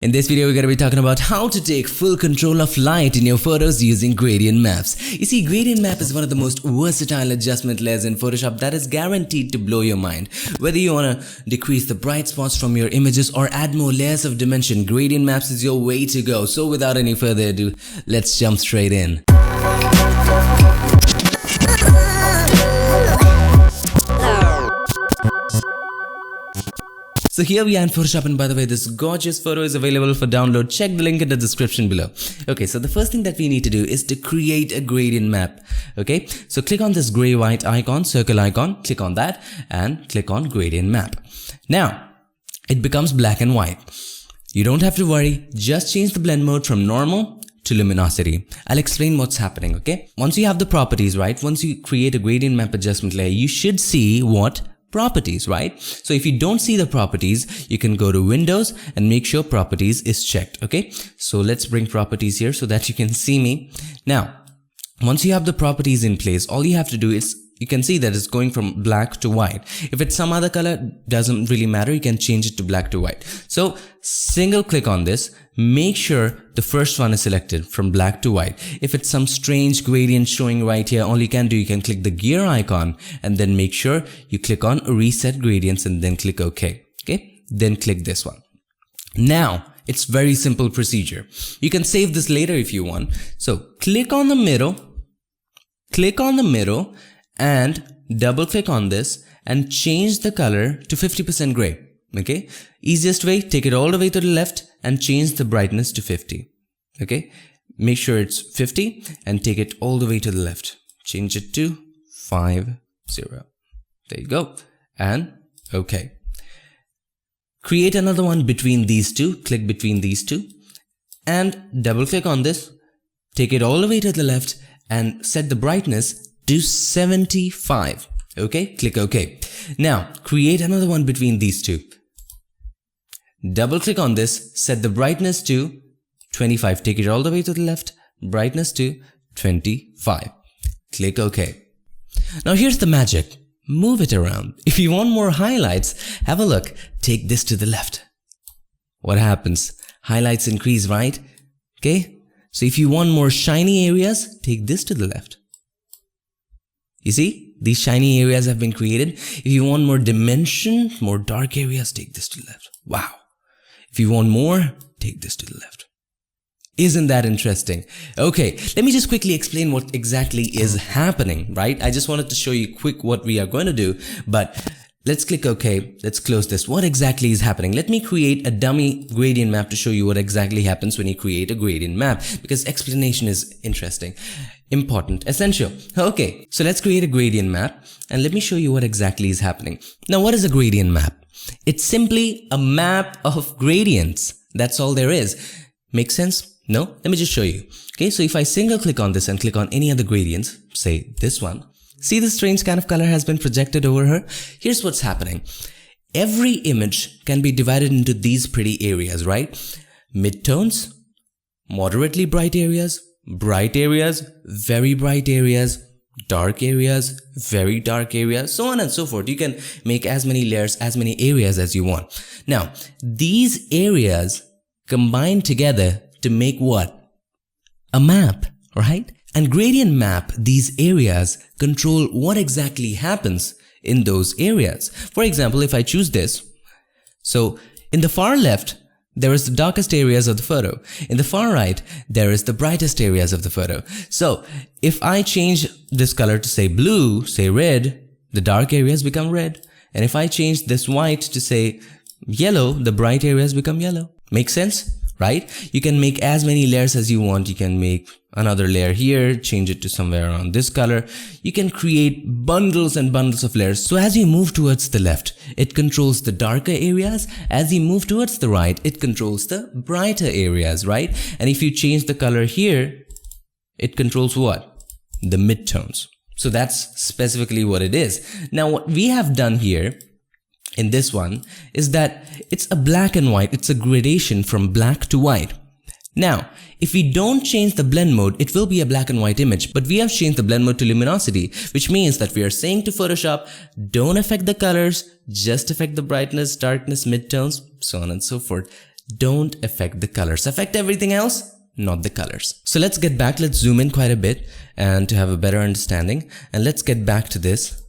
In this video, we're going to be talking about how to take full control of light in your photos using gradient maps. You see, gradient map is one of the most versatile adjustment layers in Photoshop that is guaranteed to blow your mind. Whether you want to decrease the bright spots from your images or add more layers of dimension, gradient maps is your way to go. So without any further ado, let's jump straight in. So here we are in Photoshop, and by the way, this gorgeous photo is available for download. Check the link in the description below. Okay, so the first thing that we need to do is to create a gradient map. Okay, so click on this gray white icon, circle icon, click on that and click on gradient map. Now, it becomes black and white. You don't have to worry, just change the blend mode from normal to luminosity. I'll explain what's happening, okay? Once you have the properties, right? Once you create a gradient map adjustment layer, you should see what? Properties, right? So if you don't see the properties, you can go to Windows and make sure properties is checked, okay? So let's bring properties here so that you can see me. Now, once you have the properties in place, all you have to do is, you can see that it's going from black to white. If it's some other color, doesn't really matter, you can change it to black to white. So single click on this, make sure the first one is selected from black to white. If it's some strange gradient showing right here, all you can do, you can click the gear icon and then make sure you click on reset gradients and then click OK. Okay, then click this one. Now, it's very simple procedure. You can save this later if you want. So click on the middle, and double click on this and change the color to 50% gray. Okay, easiest way, take it all the way to the left and change the brightness to 50. Okay, make sure it's 50 and take it all the way to the left. Change it to 50. There you go. And okay. Create another one between these two. Click between these two and double click on this. Take it all the way to the left and set the brightness to 75. Okay, click OK. Now, create another one between these two. Double click on this, set the brightness to 25. Take it all the way to the left, brightness to 25. Click OK. Now here's the magic. Move it around. If you want more highlights, have a look. Take this to the left. What happens? Highlights increase, right? Okay. So if you want more shiny areas, take this to the left. You see, these shiny areas have been created. If you want more dimension, more dark areas, take this to the left. Wow. If you want more, take this to the left. Isn't that interesting? Okay, let me just quickly explain what exactly is happening, right? I just wanted to show you quick what we are going to do, but let's click OK. Let's close this. What exactly is happening? Let me create a dummy gradient map to show you what exactly happens when you create a gradient map, because explanation is interesting, important, essential. Okay, so let's create a gradient map and let me show you what exactly is happening. Now, what is a gradient map? It's simply a map of gradients. That's all there is. Make sense? No? Let me just show you. Okay, so if I single click on this and click on any other gradients, say this one, see the strange kind of color has been projected over her? Here's what's happening. Every image can be divided into these pretty areas, right? Midtones, moderately bright areas, very bright areas, dark areas, very dark areas, so on and so forth. You can make as many layers, as many areas as you want. Now, these areas combine together to make what? A map, right? And gradient map these areas control what exactly happens in those areas. For example, if I choose this, so in the far left, there is the darkest areas of the photo. In the far right, there is the brightest areas of the photo. So if I change this color to say blue, say red, the dark areas become red. And if I change this white to say yellow, the bright areas become yellow. Make sense? Right? You can make as many layers as you want. You can make another layer here, change it to somewhere around this color. You can create bundles and bundles of layers. So as you move towards the left, it controls the darker areas. As you move towards the right, it controls the brighter areas, right? And if you change the color here, it controls what? The midtones. So that's specifically what it is. Now, what we have done here in this one is that it's a black and white. It's a gradation from black to white. Now, if we don't change the blend mode, it will be a black and white image, but we have changed the blend mode to luminosity, which means that we are saying to Photoshop, don't affect the colors, just affect the brightness, darkness, midtones, so on and so forth. Don't affect the colors. Affect everything else, not the colors. So let's get back. Let's zoom in quite a bit and to have a better understanding. And let's get back to this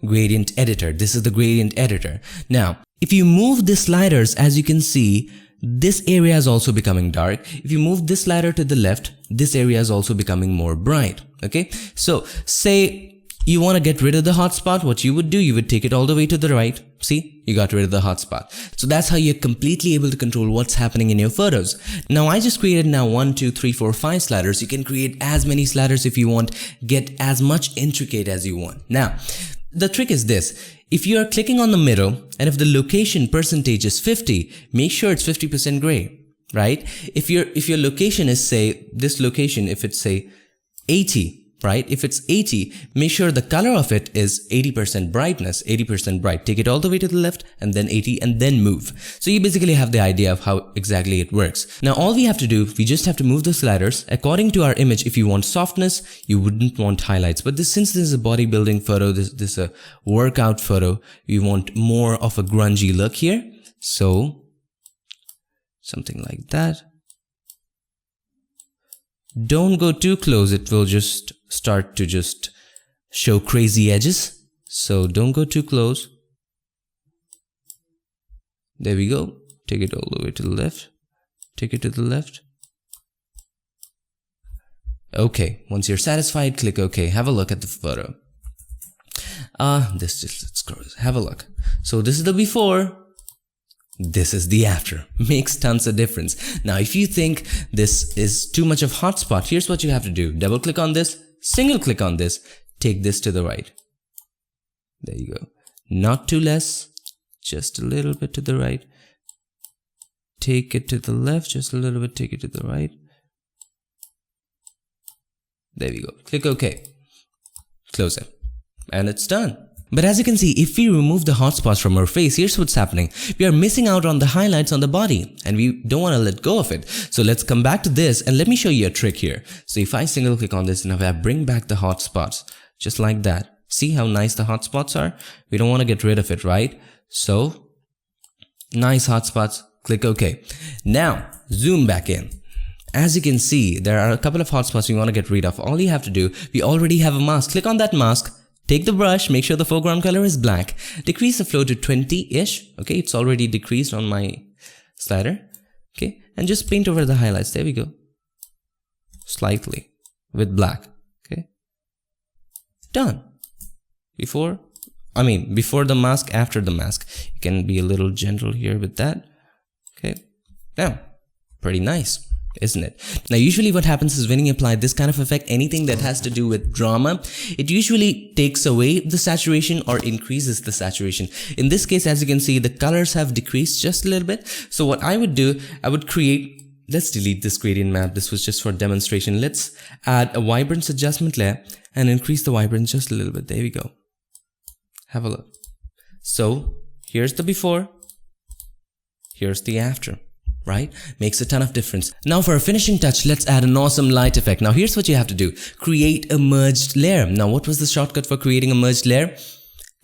gradient editor. This is the gradient editor. Now, if you move the sliders, as you can see, this area is also becoming dark. If you move this slider to the left, this area is also becoming more bright. Okay, so say you want to get rid of the hotspot. What you would do, you would take it all the way to the right. See, you got rid of the hotspot. So that's how you're completely able to control what's happening in your photos. Now I just created 1, 2, 3, 4, 5 sliders. You can create as many sliders if you want, get as much intricate as you want. Now, the trick is this. If you are clicking on the middle and if the location percentage is 50, make sure it's 50% gray, right? If your location is, say, this location, if it's say 80, right? If it's 80, make sure the color of it is 80% brightness, 80% bright. Take it all the way to the left and then 80 and then move. So you basically have the idea of how exactly it works. Now all we have to do, we just have to move the sliders according to our image. If you want softness, you wouldn't want highlights. But since this is a bodybuilding photo, this is a workout photo, we want more of a grungy look here. So something like that. Don't go too close, it will just start to just show crazy edges. So don't go too close. There we go. Take it all the way to the left. Take it to the left. Okay, once you're satisfied, click OK. Have a look at the photo. Let's scroll. Have a look. So this is the before. This is the after. Makes tons of difference. Now, if you think this is too much of hotspot, here's what you have to do. Double click on this, single click on this, take this to the right. There you go. Not too less, just a little bit to the right. Take it to the left, just a little bit, take it to the right. There we go. Click OK. Close it. And it's done. But as you can see, if we remove the hotspots from our face, here's what's happening. We are missing out on the highlights on the body and we don't want to let go of it. So let's come back to this and let me show you a trick here. So if I single click on this and if I bring back the hotspots, just like that, see how nice the hotspots are? We don't want to get rid of it, right? So nice hotspots, click OK. Now zoom back in. As you can see, there are a couple of hotspots we want to get rid of. All you have to do, we already have a mask. Click on that mask. Take the brush, make sure the foreground color is black, decrease the flow to 20-ish, okay, it's already decreased on my slider, okay, and just paint over the highlights, there we go, slightly, with black, okay, done. Before the mask, after the mask, you can be a little gentle here with that, okay, now, pretty nice. Isn't it? Now usually what happens is when you apply this kind of effect, anything that has to do with drama, it usually takes away the saturation or increases the saturation. In this case, as you can see, the colors have decreased just a little bit. So what I would do, I would create, let's delete this gradient map. This was just for demonstration. Let's add a vibrance adjustment layer and increase the vibrance just a little bit. There we go. Have a look. So here's the before, here's the after. Right? Makes a ton of difference. Now for a finishing touch, let's add an awesome light effect. Now here's what you have to do. Create a merged layer. Now what was the shortcut for creating a merged layer?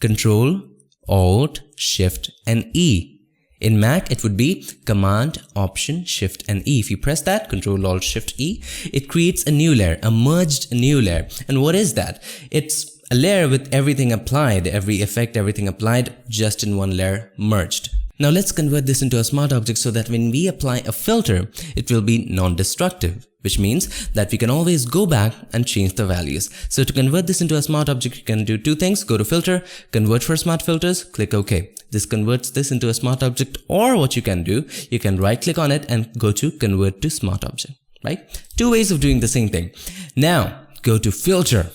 Control, Alt, Shift and E. In Mac, it would be Command, Option, Shift and E. If you press that, Control, Alt, Shift, E, it creates a new layer, a merged new layer. And what is that? It's a layer with everything applied, every effect, everything applied, just in one layer, merged. Now let's convert this into a smart object so that when we apply a filter, it will be non-destructive, which means that we can always go back and change the values. So to convert this into a smart object, you can do two things. Go to Filter, Convert for Smart Filters, click OK. This converts this into a smart object, or what you can do, you can right click on it and go to Convert to Smart Object, right? Two ways of doing the same thing. Now go to Filter,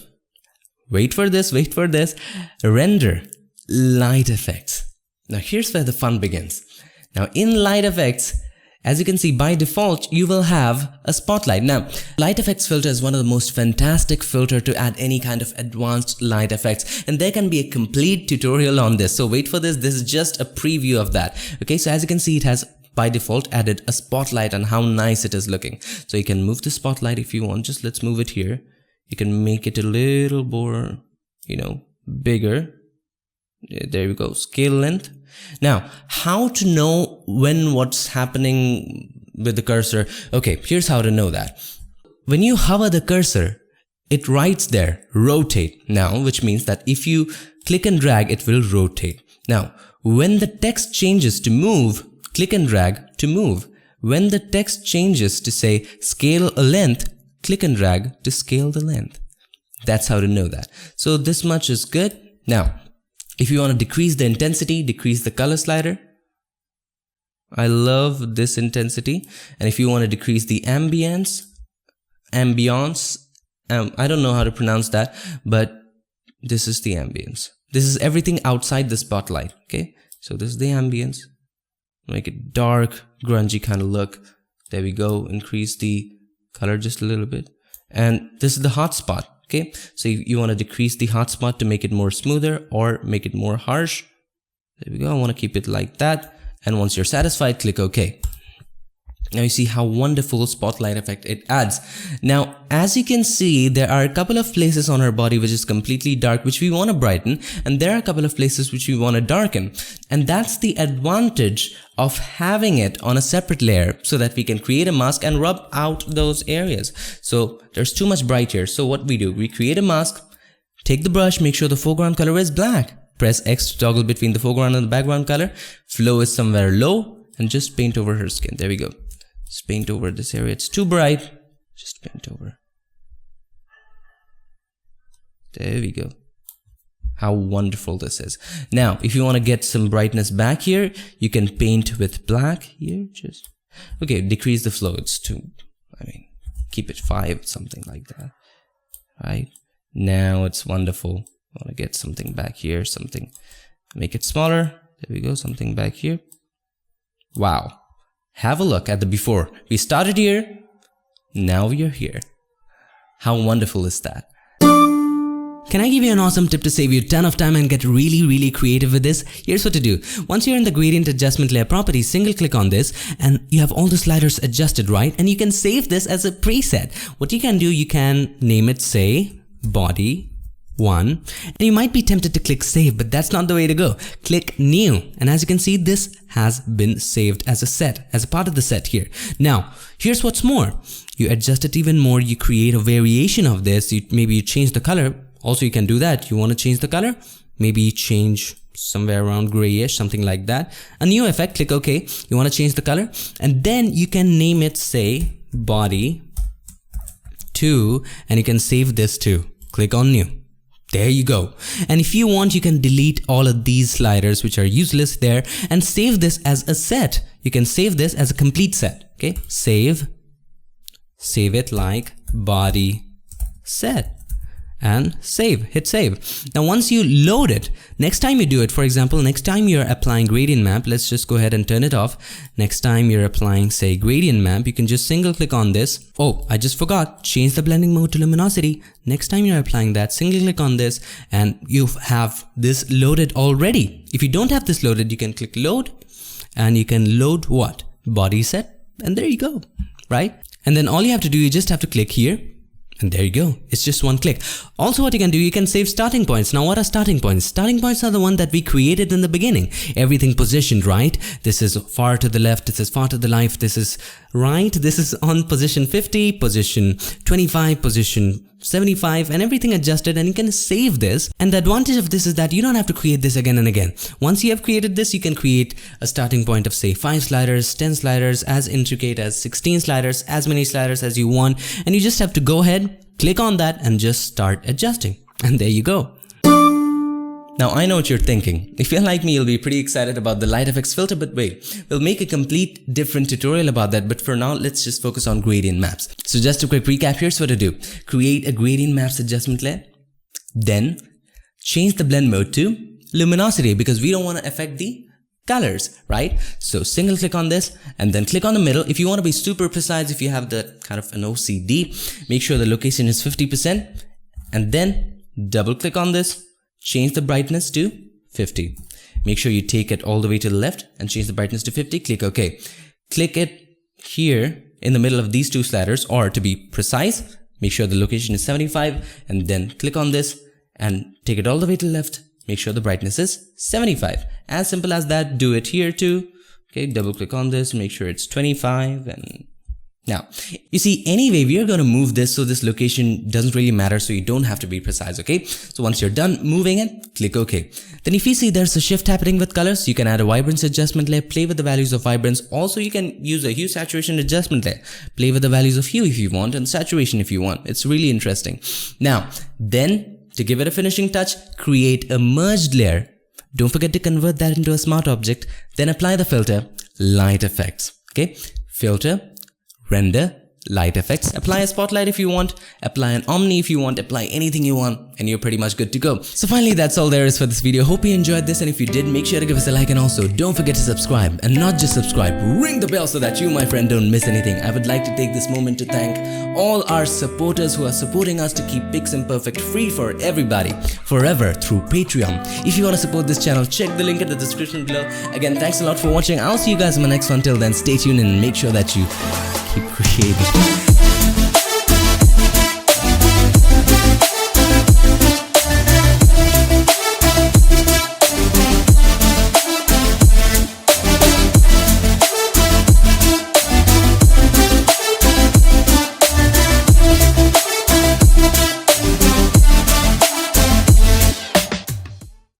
wait for this, Render, Light Effects. Now here's where the fun begins. Now in light effects, as you can see by default, you will have a spotlight. Now, light effects filter is one of the most fantastic filter to add any kind of advanced light effects. And there can be a complete tutorial on this. So wait for this. This is just a preview of that. Okay, so as you can see, it has by default added a spotlight and how nice it is looking. So you can move the spotlight if you want. Just let's move it here. You can make it a little more, bigger. There we go, scale length. Now, how to know when what's happening with the cursor? Okay, here's how to know that. When you hover the cursor, it writes there, rotate now, which means that if you click and drag, it will rotate. Now, when the text changes to move, click and drag to move. When the text changes to say scale a length, click and drag to scale the length. That's how to know that. So this much is good. Now, if you want to decrease the intensity, decrease the color slider. I love this intensity. And if you want to decrease the ambience, I don't know how to pronounce that, but this is the ambience. This is everything outside the spotlight, okay? So this is the ambience. Make it dark, grungy kind of look. There we go. Increase the color just a little bit. And this is the hotspot, okay? So you want to decrease the hotspot to make it more smoother or make it more harsh. There we go. I want to keep it like that. And once you're satisfied, click OK. Now you see how wonderful spotlight effect it adds. Now, as you can see, there are a couple of places on her body which is completely dark, which we want to brighten, and there are a couple of places which we want to darken. And that's the advantage of having it on a separate layer so that we can create a mask and rub out those areas. So there's too much bright here. So what we do, we create a mask, take the brush, make sure the foreground color is black. Press X to toggle between the foreground and the background color. Flow is somewhere low, and just paint over her skin. There we go. Just paint over this area. It's too bright. Just paint over. There we go. How wonderful this is. Now, if you want to get some brightness back here, you can paint with black here. Just okay. Decrease the flow. It's too. Keep it 5, something like that. Right now, it's wonderful. I want to get something back here. Something. Make it smaller. There we go. Something back here. Wow. Have a look at the before. We started here, now we are here. How wonderful is that? Can I give you an awesome tip to save you a ton of time and get really creative with this? Here's what to do. Once you're in the gradient adjustment layer properties, single click on this and you have all the sliders adjusted, right? And you can save this as a preset. What you can do, you can name it, say, body 1, and you might be tempted to click save, but that's not the way to go. Click new, and as you can see, this has been saved as a set, as a part of the set here. Now, here's what's more. You adjust it even more, you create a variation of this, maybe you change the color. Also, you can do that. You want to change the color? Maybe change somewhere around grayish, something like that. A new effect, click OK. You want to change the color, and then you can name it, say, body 2, and you can save this too. Click on new. There you go. And if you want, you can delete all of these sliders which are useless there and save this as a set. You can save this as a complete set. Okay, save it like body set and save, hit save. Now once you load it, next time you do it, for example, next time you're applying gradient map, let's just go ahead and turn it off. Next time you're applying, say, gradient map, you can just single click on this. Oh, I just forgot, change the blending mode to luminosity. Next time you're applying that, single click on this and you have this loaded already. If you don't have this loaded, you can click load and you can load what? Body set, and there you go, right? And then all you have to do, you just have to click here. And there you go. It's just one click. Also what you can do, you can save starting points. Now what are starting points? Starting points are the one that we created in the beginning. Everything positioned, right? This is far to the left, this is far to the left, this is right, this is on position 50, position 25, position 75, and everything adjusted, and you can save this. And the advantage of this is that you don't have to create this again and again. Once you have created this, you can create a starting point of, say, 5 sliders, 10 sliders, as intricate as 16 sliders, as many sliders as you want, and you just have to go ahead, click on that and just start adjusting. And there you go. Now I know what you're thinking. If you're like me, you'll be pretty excited about the light effects filter, but wait, we'll make a complete different tutorial about that, but for now, let's just focus on gradient maps. So just a quick recap, here's what to do. Create a gradient maps adjustment layer, then change the blend mode to luminosity because we don't want to affect the colors, right? So single click on this and then click on the middle. If you want to be super precise, if you have the kind of an OCD, make sure the location is 50% and then double click on this. Change the brightness to 50. Make sure you take it all the way to the left and change the brightness to 50. Click OK. Click it here in the middle of these two sliders, or to be precise, make sure the location is 75 and then click on this and take it all the way to the left. make sure the brightness is 75. As simple as that. Do it here too. Okay, double click on this, make sure it's 25, and now, you see, anyway, we are going to move this so this location doesn't really matter, so you don't have to be precise, okay? So once you're done moving it, click OK. Then if you see there's a shift happening with colors, you can add a vibrance adjustment layer, play with the values of vibrance. Also, you can use a hue saturation adjustment layer, play with the values of hue if you want and saturation if you want. It's really interesting. Now, then to give it a finishing touch, create a merged layer. Don't forget to convert that into a smart object. Then apply the filter, light effects, okay? Filter, render, light effects, apply a spotlight if you want, apply an omni if you want, apply anything you want, and you're pretty much good to go. So finally, that's all there is for this video. Hope you enjoyed this, and if you did, make sure to give us a like, and also don't forget to subscribe. And not just subscribe, ring the bell so that you, my friend, don't miss anything. I would like to take this moment to thank all our supporters who are supporting us to keep PiXimperfect free for everybody forever through Patreon. If you want to support this channel, check the link in the description below. Again, thanks a lot for watching. I'll see you guys in my next one. Till then, stay tuned and make sure that you keep creating.